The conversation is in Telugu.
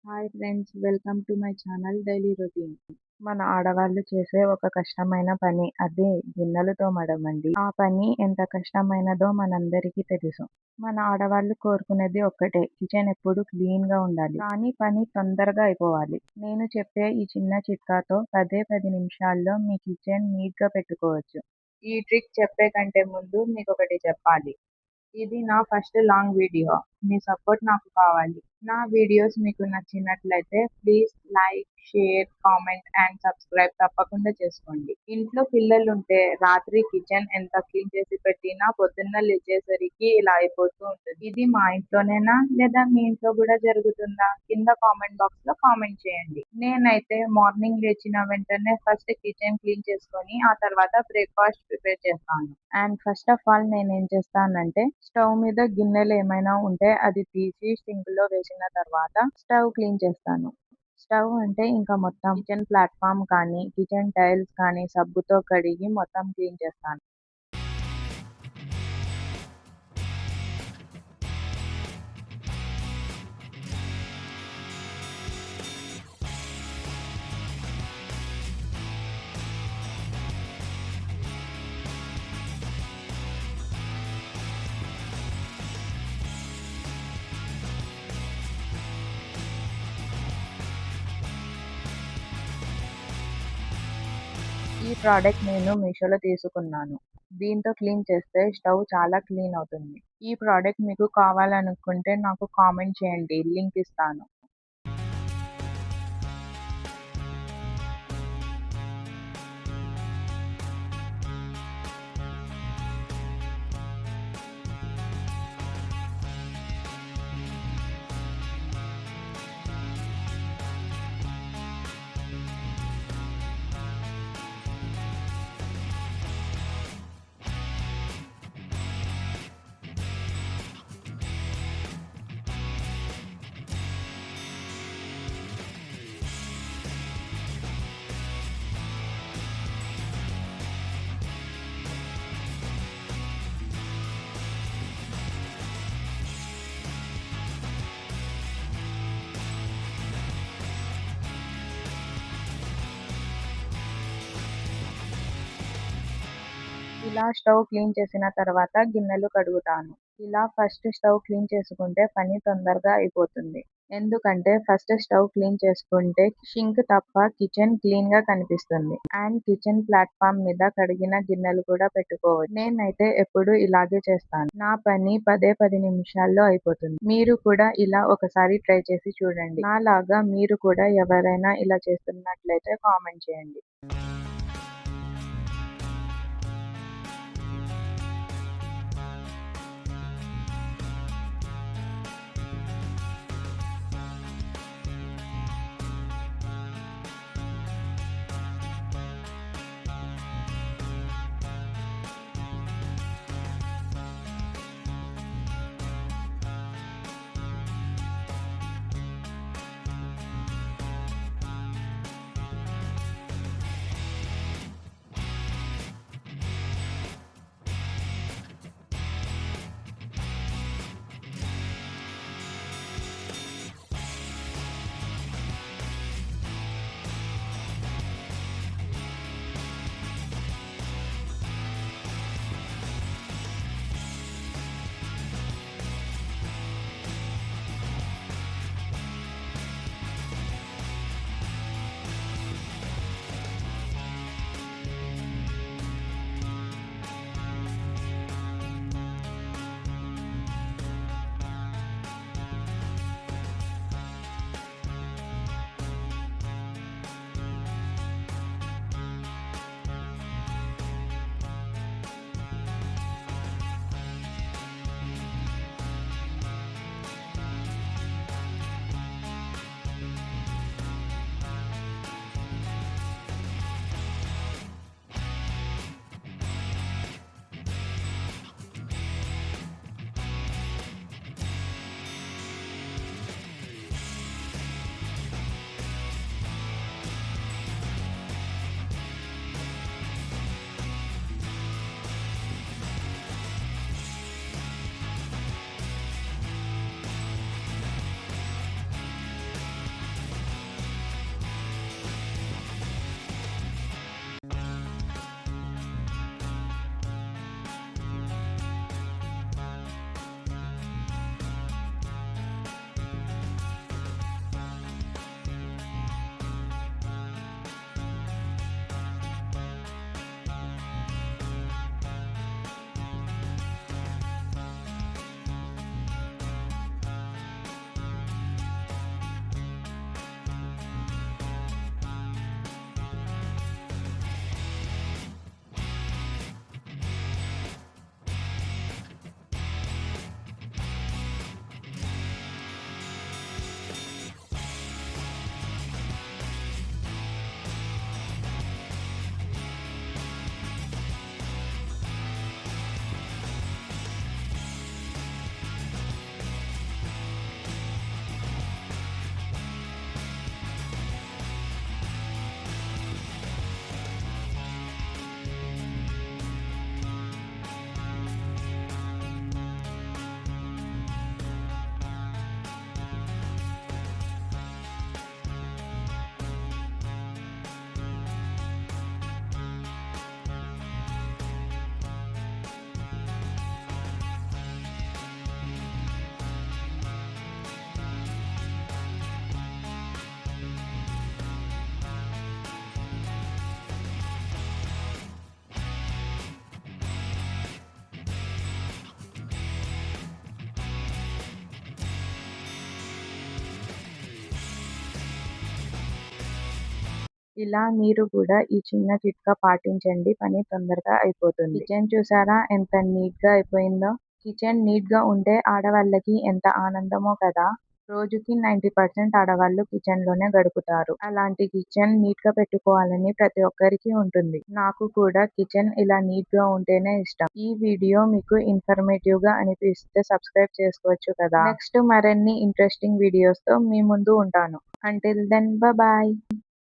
Hi friends, welcome to my channel daily routine. మన ఆడవాళ్ళు చేసే ఒక కష్టమైన పని అదే గిన్నెలు తోమడం అండి. ఆ పని ఎంత కష్టమైనదో మనందరికీ తెలుసు. మన ఆడవాళ్ళు కోరుకునేది ఒక్కటే, కిచెన్ ఎప్పుడు క్లీన్ గా ఉండాలి. కానీ పని తొందరగా అయిపోవాలి. నేను చెప్పే ఈ చిన్న చిట్కాతో 10 నిమిషాల్లో మీ కిచెన్ నీట్ గా పెట్టుకోవచ్చు. ఈ ట్రిక్ చెప్పే కంటే ముందు మీకు ఒకటి చెప్పాలి. ఇది నా ఫస్ట్ లాంగ్ వీడియో. మీ సపోర్ట్ నాకు కావాలి. నా వీడియోస్ మీకు నచ్చినట్లయితే please like, share, comment and subscribe తప్పకుండా చేసుకోండి. ఇంట్లో పిల్లలుంటే రాత్రి కిచెన్ ఎంత క్లీన్ చేసి పెట్టినా పొద్దున్న లేచేసరికి ఇలా అయిపోతూ ఉంటుంది. ఇది మా ఇంట్లోనేనా లేదా మీ ఇంట్లో కూడా జరుగుతుందా? కింద కామెంట్ బాక్స్ లో కామెంట్ చేయండి. నేనైతే మార్నింగ్ లేచిన వెంటనే ఫస్ట్ కిచెన్ క్లీన్ చేసుకొని ఆ తర్వాత బ్రేక్ఫాస్ట్ ప్రిపేర్ చేస్తాను. అండ్ ఫస్ట్ ఆఫ్ ఆల్ నేనేం చేస్తానంటే స్టవ్ మీద గిన్నెలు ఏమైనా ఉంటే అది తీసి సింక్ లో వేసిన తర్వాత స్టవ్ క్లీన్ చేస్తాను. స్టవ్ అంటే ఇంకా మొత్తం కిచెన్ ప్లాట్ఫామ్ కానీ కిచెన్ టైల్స్ కానీ సబ్బుతో కడిగి మొత్తం క్లీన్ చేస్తాను. ఈ ప్రోడక్ట్ నేను మీషోలో తీసుకున్నాను. దీంతో క్లీన్ చేస్తే స్టవ్ చాలా క్లీన్ అవుతుంది. ఈ ప్రోడక్ట్ మీకు కావాలనుకుంటే నాకు కామెంట్ చేయండి, లింక్ ఇస్తాను. ఇలా స్టవ్ క్లీన్ చేసిన తర్వాత గిన్నెలు కడుగుతాను. ఇలా ఫస్ట్ స్టవ్ క్లీన్ చేసుకుంటే పని తొందరగా అయిపోతుంది. ఎందుకంటే ఫస్ట్ స్టవ్ క్లీన్ చేసుకుంటే షింక్ తప్ప కిచెన్ క్లీన్ గా కనిపిస్తుంది. అండ్ కిచెన్ ప్లాట్ఫామ్ మీద కడిగిన గిన్నెలు కూడా పెట్టుకోవచ్చు. నేనైతే ఎప్పుడు ఇలాగే చేస్తాను. నా పని 10 నిమిషాల్లో అయిపోతుంది. మీరు కూడా ఇలా ఒకసారి ట్రై చేసి చూడండి. నాలాగా మీరు కూడా ఎవరైనా ఇలా చేస్తున్నట్లయితే కామెంట్ చేయండి. ఇలా మీరు కూడా ఈ చిన్న చిట్కా పాటించండి, పని తొందరగా అయిపోతుంది. కిచెన్ చూసారా ఎంత నీట్‌గా అయిపోయిందో? కిచెన్ నీట్‌గా ఉంటే ఆడవాళ్ళకి ఎంత ఆనందమో కదా! రోజుకి 90% ఆడవాళ్ళు కిచెన్‌లోనే గడుపుతారు. అలాంటి కిచెన్ నీట్‌గా పెట్టుకోవాలని ప్రతి ఒక్కరికి ఉంటుంది. నాకు కూడా కిచెన్ ఇలా నీట్‌గా ఉంటేనే ఇష్టం. ఈ వీడియో మీకు ఇన్ఫర్మేటివ్‌గా అనిపిస్తే సబ్స్క్రైబ్ చేసుకోవచ్చు కదా! నెక్స్ట్ మరిన్ని ఇంట్రెస్టింగ్ వీడియోస్‌తో మీ ముందు ఉంటాను. Until then bye.